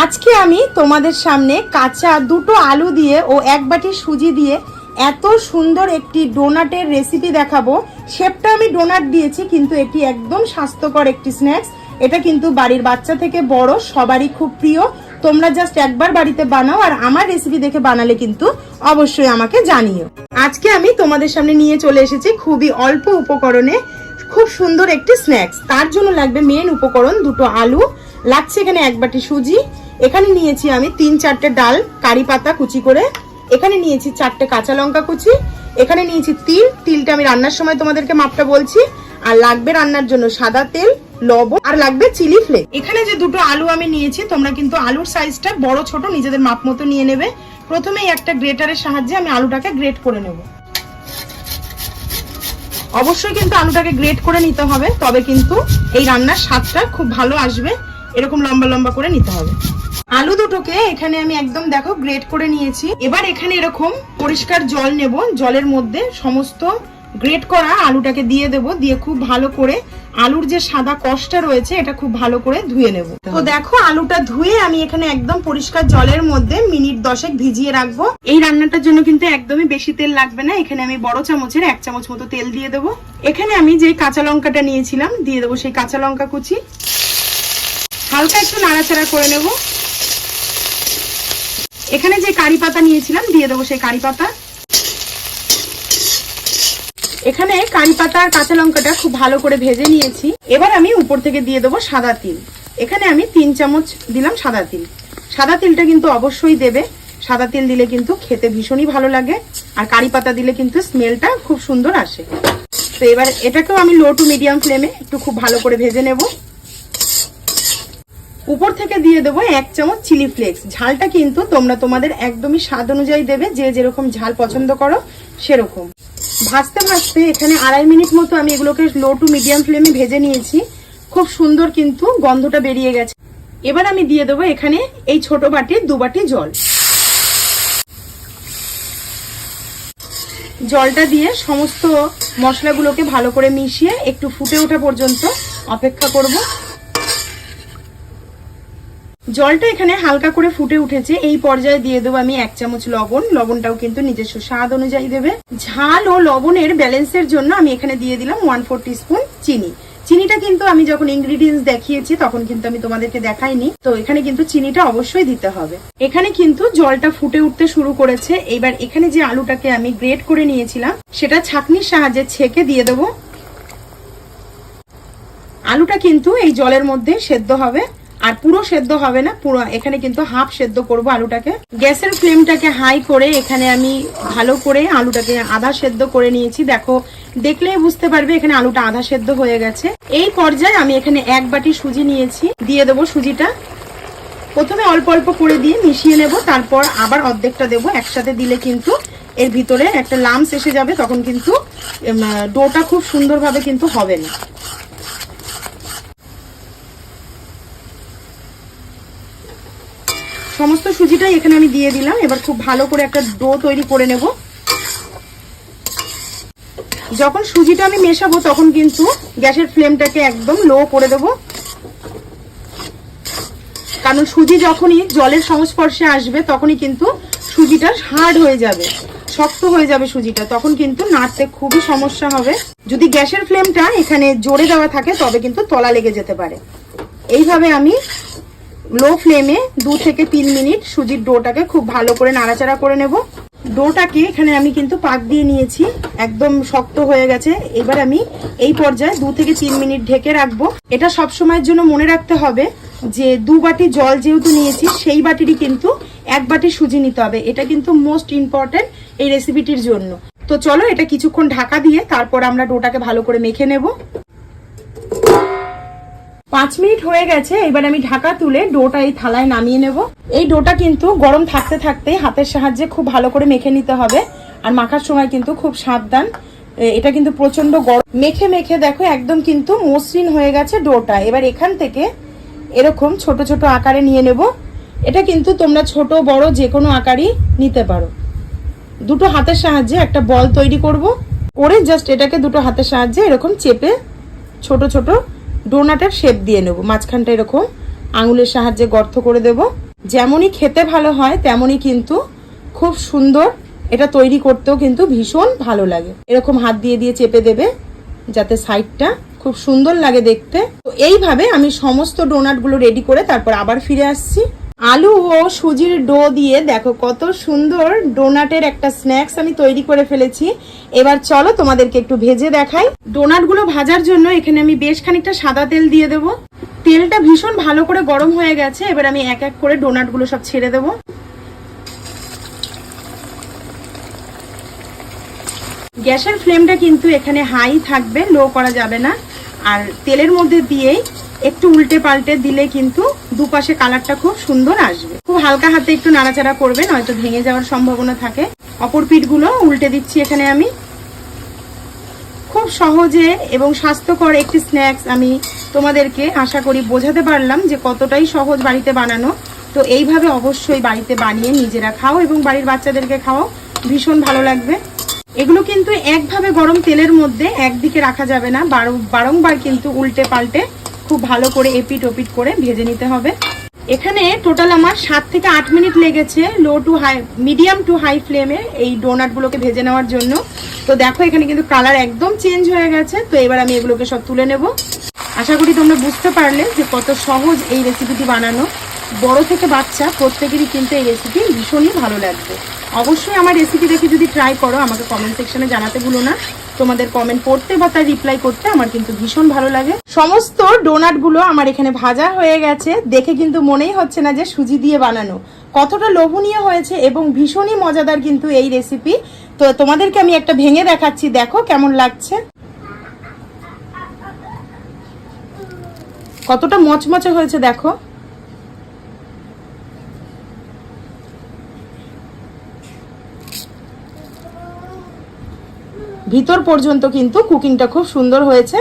আজকে আমি তোমাদের সামনে কাঁচা দুটো আলু দিয়ে ও এক বাটি সুজি দিয়ে এত সুন্দর একটি ডোনাটের রেসিপি দেখাবো। শেপটা আমি ডোনাট দিয়েছি, কিন্তু এটি একদম স্বাস্থ্যকর একটি স্ন্যাক্স। এটা কিন্তু বাড়ির বাচ্চা থেকে বড় সবারই খুব প্রিয়। তোমরা জাস্ট একবার বাড়িতে বানাও, আর আমার রেসিপি দেখে বানালে কিন্তু অবশ্যই আমাকে জানিও। আজকে আমি তোমাদের সামনে নিয়ে চলে এসেছি খুবই অল্প উপকরণে খুব সুন্দর একটি স্ন্যাক্স। তার জন্য লাগবে মেন উপকরণ দুটো আলু, লাগছে এখানে এক বাটি সুজি, এখানে নিয়েছি আমি 3-4টে ডাল কারি পাতা কুচি করে, এখানে নিয়েছি 4টে কাঁচা লঙ্কা কুচি, এখানে নিয়েছি তিলটা আমি রান্নার সময় তোমাদেরকে মাপটা বলছি, আর লাগবে রান্নার জন্য সাদা তেল, লবণ, আর লাগবে চিলি ফ্লেক্স। এখানে যে দুটো আলু আমি নিয়েছি, তোমরা কিন্তু আলুর সাইজটা বড় ছোট নিজেদের মাপ মতো নিয়ে নেবে। প্রথমেই একটা গ্রেটারের সাহায্যে আমি আলুটাকে গ্রেট করে নেব। অবশ্যই কিন্তু আলুটাকে গ্রেট করে নিতে হবে, তবে কিন্তু এই রান্নার স্বাদটা খুব ভালো আসবে। এরকম লম্বা লম্বা করে নিতে হবে। আলু দুটোকে এখানে আমি একদম দেখো গ্রেট করে নিয়েছি। এবার এখানে এরকম পরিষ্কার জল নেব, জলের মধ্যে সমস্ত গ্রেট করা আলুটাকে দিয়ে দেব, দিয়ে খুব ভালো করে আলুর যে সাদা কষটা রয়েছে এটা খুব ভালো করে ধুয়ে নেব। তো দেখো আলুটা ধুয়ে আমি এখানে একদম পরিষ্কার জলের মধ্যে মিনিট 10 ভিজিয়ে রাখবো। এই রান্নাটার জন্য কিন্তু একদমই বেশি তেল লাগবে না। এখানে আমি বড় চামচের 1 চামচ মতো তেল দিয়ে দেবো। এখানে আমি যে কাঁচা লঙ্কাটা নিয়েছিলাম দিয়ে দেবো সেই কাঁচা লঙ্কা কুচি, হালকা একটু নাড়াচাড়া করে নেব। এখানে যে কারি পাতা নিয়েছিলাম দিয়ে দেবো সেই কারি পাতা। এখানে কারি পাতা আর কাঁচা লঙ্কাটা খুব ভালো করে ভেজে নিয়েছি। এবার আমি উপর থেকে দিয়ে দেবো সাদা তিল। এখানে আমি 3 চামচ দিলাম সাদা তিল। সাদা তিলটা কিন্তু অবশ্যই দেবে, সাদা তিল দিলে কিন্তু খেতে ভীষণই ভালো লাগে, আর কারি পাতা দিলে কিন্তু স্মেলটা খুব সুন্দর আসে। তো এবার এটাকেও আমি লো টু মিডিয়াম ফ্লেমে একটু খুব ভালো করে ভেজে নেব। উপর থেকে দিয়ে দেবো 1 চামচ চিলি ফ্লেক্স। ঝালটা কিন্তু তোমরা তোমাদের একদমই স্বাদ অনুযায়ী দেবে, যে যেরকম ঝাল পছন্দ করো সেরকম। ভাজতে ভাজতে এখানে 2.5 মিনিট মতো আমি এগুলোকে লো টু মিডিয়াম ফ্লেমে ভেজে নিয়েছি। খুব সুন্দর কিন্তু গন্ধটা বেরিয়ে গেছে। এবার আমি দিয়ে দেবো এখানে এই ছোট বাটির 2 বাটি জল। জলটা দিয়ে সমস্ত মশলাগুলোকে ভালো করে মিশিয়ে একটু ফুটে ওঠা পর্যন্ত অপেক্ষা করব। জলটা এখানে হালকা করে ফুটে উঠেছে। এই পর্যায়ে দিয়ে দেবো আমি 1 চামচ লবণ। লবণটাও কিন্তু নিজস্ব স্বাদ অনুযায়ী দেবে। ঝাল ও লবণের ব্যালেন্সের জন্য আমি এখানে দিয়ে দিলাম 1/4 টিস্পুন চিনি। চিনিটা কিন্তু আমি যখন ইনগ্রিডিয়েন্টস দেখিয়েছি তখন কিন্তু আমি তোমাদেরকে দেখাইনি, তো এখানে কিন্তু চিনিটা অবশ্যই দিতে হবে। এখানে কিন্তু জলটা ফুটে উঠতে শুরু করেছে। এবার এখানে যে আলুটাকে আমি গ্রেট করে নিয়েছিলাম সেটা ছাঁকনির সাহায্যে ছেঁকে দিয়ে দেবো। আলুটা কিন্তু এই জলের মধ্যে সেদ্ধ হবে, আর পুরো সেদ্ধ হবে না, পুরো এখানে কিন্তু হাফ সেদ্ধ করব আলুটাকে। গ্যাসের ফ্লেমটাকে হাই করে এখানে আমি ভালো করে আলুটাকে আধা সেদ্ধ করে নিয়েছি। দেখো দেখলেই বুঝতে পারবে এখানে আলুটা আধা সেদ্ধ হয়ে গেছে। এই পর্যায়ে আমি এখানে 1 বাটি সুজি নিয়েছি, দিয়ে দেবো সুজিটা। প্রথমে অল্প অল্প করে দিয়ে মিশিয়ে নেব, তারপর আবার অর্ধেকটা দেবো। একসাথে দিলে কিন্তু এর ভিতরে একটা লামস এসে যাবে, তখন কিন্তু ডোটা খুব সুন্দরভাবে কিন্তু হবে না। সমস্ত সুজিটাই এখানে আমি দিয়ে দিলাম। এবার খুব ভালো করে একটা ডো তৈরি করে নেব। যখন সুজিটা আমি মেশাবো তখন কিন্তু গ্যাসের ফ্লেমটাকে একদম লো করে দেব, কারণ সুজি যখনই জলের সংস্পর্শে আসবে তখনই কিন্তু সুজিটা হার্ড হয়ে যাবে, শক্ত হয়ে যাবে সুজিটা, তখন কিন্তু নাড়তে খুবই সমস্যা হবে। যদি গ্যাসের ফ্লেমটা এখানে জোরে দেওয়া থাকে তবে কিন্তু তলা লেগে যেতে পারে। এইভাবে আমি লো ফ্লেমে 2 থেকে 3 মিনিট সুজির ডোটাকে খুব ভালো করে নাড়াচাড়া করে নেব। ডোটাকে এখানে আমি কিন্তু পাক দিয়ে নিয়েছি, একদম শক্ত হয়ে গেছে। এবার আমি এই পর্যায়ে 2 থেকে 3 মিনিট ঢেকে রাখবো। এটা সব সময়ের জন্য মনে রাখতে হবে যে 2 বাটি জল যেহেতু নিয়েছি সেই বাটিরই কিন্তু 1 বাটি সুজি নিতে হবে। এটা কিন্তু মোস্ট ইম্পর্টেন্ট এই রেসিপিটির জন্য। তো চলো এটা কিছুক্ষণ ঢাকা দিয়ে তারপর আমরা ডোটাকে ভালো করে মেখে নেব। 5 মিনিট হয়ে গেছে। এবার আমি ঢাকা তুলে ডোটা এই থালায় নামিয়ে নেব। এই ডোটা কিন্তু গরম থাকতে থাকতে হাতের সাহায্যে খুব ভালো করে মেখে নিতে হবে, আর মাখার সময় কিন্তু খুব সাবধান। এটা কিন্তু প্রচন্ড গরম। মেখে মেখে দেখো একদম কিন্তু মসৃণ হয়ে গেছে ডোটা। এবার এখান থেকে এরকম ছোট ছোট আকারে নিয়ে নেব। এটা কিন্তু তোমরা ছোট বড় যে কোনো আকারই নিতে পারো। দুটো হাতের সাহায্যে একটা বল তৈরি করব, করে জাস্ট এটাকে দুটো হাতের সাহায্যে এরকম চেপে ছোট ছোট ডোনাটের শেপ দিয়ে নেব। মাঝখানটা এরকম আঙুলের সাহায্যে গর্ত করে দেব। যেমনই খেতে ভালো হয় তেমনই কিন্তু খুব সুন্দর, এটা তৈরি করতেও কিন্তু ভীষণ ভালো লাগে। এরকম হাত দিয়ে দিয়ে চেপে দেবে যাতে সাইডটা খুব সুন্দর লাগে দেখতে। তো এইভাবে আমি সমস্ত ডোনাটগুলো রেডি করে তারপর আবার ফিরে আসছি। আলু ও সুজির ডো দিয়ে দেখো কত সুন্দর ডোনাটের একটা স্ন্যাক্স আমি তৈরি করে ফেলেছি। এবার চলো তোমাদেরকে একটু ভেজে দেখাই। ডোনাটগুলো ভাজার জন্য এখানে আমি বেশ খানিকটা সাদা তেল দিয়ে দেবো। তেলটা ভীষণ ভালো করে গরম হয়ে গেছে। এবার আমি এক এক করে ডোনাটগুলো সব ছেড়ে দেবো। গ্যাসের ফ্লেমটা কিন্তু এখানে হাই থাকবে, লো করা যাবে না। আর তেলের মধ্যে দিয়েই একটু উল্টে পাল্টে দিলে কিন্তু দুপাশে কালারটা খুব সুন্দর আসবে। খুব হালকা হাতে একটু নাড়াচাড়া করবে, নয়তো ভেঙে যাওয়ার সম্ভাবনা থাকে। অপর পিঠগুলো উল্টে দিচ্ছি এখানে আমি। খুব সহজে এবং স্বাস্থ্যকর একটি স্ন্যাক্স আমি তোমাদেরকে আশা করি বোঝাতে পারলাম যে কতটাই সহজ বাড়িতে বানানো। তো এইভাবে অবশ্যই বাড়িতে বানিয়ে নিজেরা খাও এবং বাড়ির বাচ্চাদেরকে খাও, ভীষণ ভালো লাগবে। এগুলো কিন্তু একভাবে গরম তেলের মধ্যে একদিকে রাখা যাবে না, বারংবার কিন্তু উল্টে পাল্টে খুব ভালো করে এপিট ওপিট করে ভেজে নিতে হবে। এখানে টোটাল আমার 7 থেকে 8 মিনিট লেগেছে low to high, medium to high ফ্লেমে এই ডোনাটগুলোকে ভেজে নেওয়ার জন্য। তো দেখো এখানে কিন্তু কালার একদম চেঞ্জ হয়ে গেছে। তো এবার আমি এগুলোকে সব তুলে নেব। আশা করি তোমরা বুঝতে পারলে যে কত সহজ এই রেসিপিটি বানানো। বড় থেকে বাচ্চা প্রত্যেকেরই কিন্তু এই রেসিপি ভীষণই ভালো লাগবে। অবশ্যই আমার রেসিপি দেখে যদি ট্রাই করো আমাকে কমেন্ট সেকশনে জানাতে ভুলো না। তোমাদের কমেন্ট পড়তে বা তার রিপ্লাই করতে আমার কিন্তু ভীষণ ভালো লাগে। সমস্ত ডোনাটগুলো আমার এখানে ভাজা হয়ে গেছে। দেখে কিন্তু মনেই হচ্ছে না যে সুজি দিয়ে বানানো। কতটা লোভনীয় হয়েছে এবং ভীষণই মজাদার কিন্তু এই রেসিপি। তো তোমাদেরকে আমি একটা ভেঙে দেখাচ্ছি, দেখো কেমন লাগছে, কতটা মচমচে হয়েছে দেখো। ভিতর পর্যন্ত কিন্তু কুকিংটা খুব সুন্দর হয়েছে।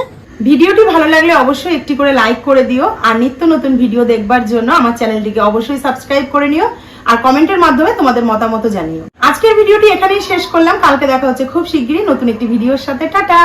ভিডিওটি ভালো লাগলে অবশ্যই একটি করে লাইক করে দিও। আর নিত্য নতুন ভিডিও দেখবার জন্য আমার চ্যানেলটিকে অবশ্যই সাবস্ক্রাইব করে নিও। আর কমেন্টের মাধ্যমে তোমাদের মতামত জানিও। আজকের ভিডিওটি এখানেই শেষ করলাম। কালকে দেখা হচ্ছে খুব শিগগিরই নতুন একটি ভিডিওর সাথে। টাটা।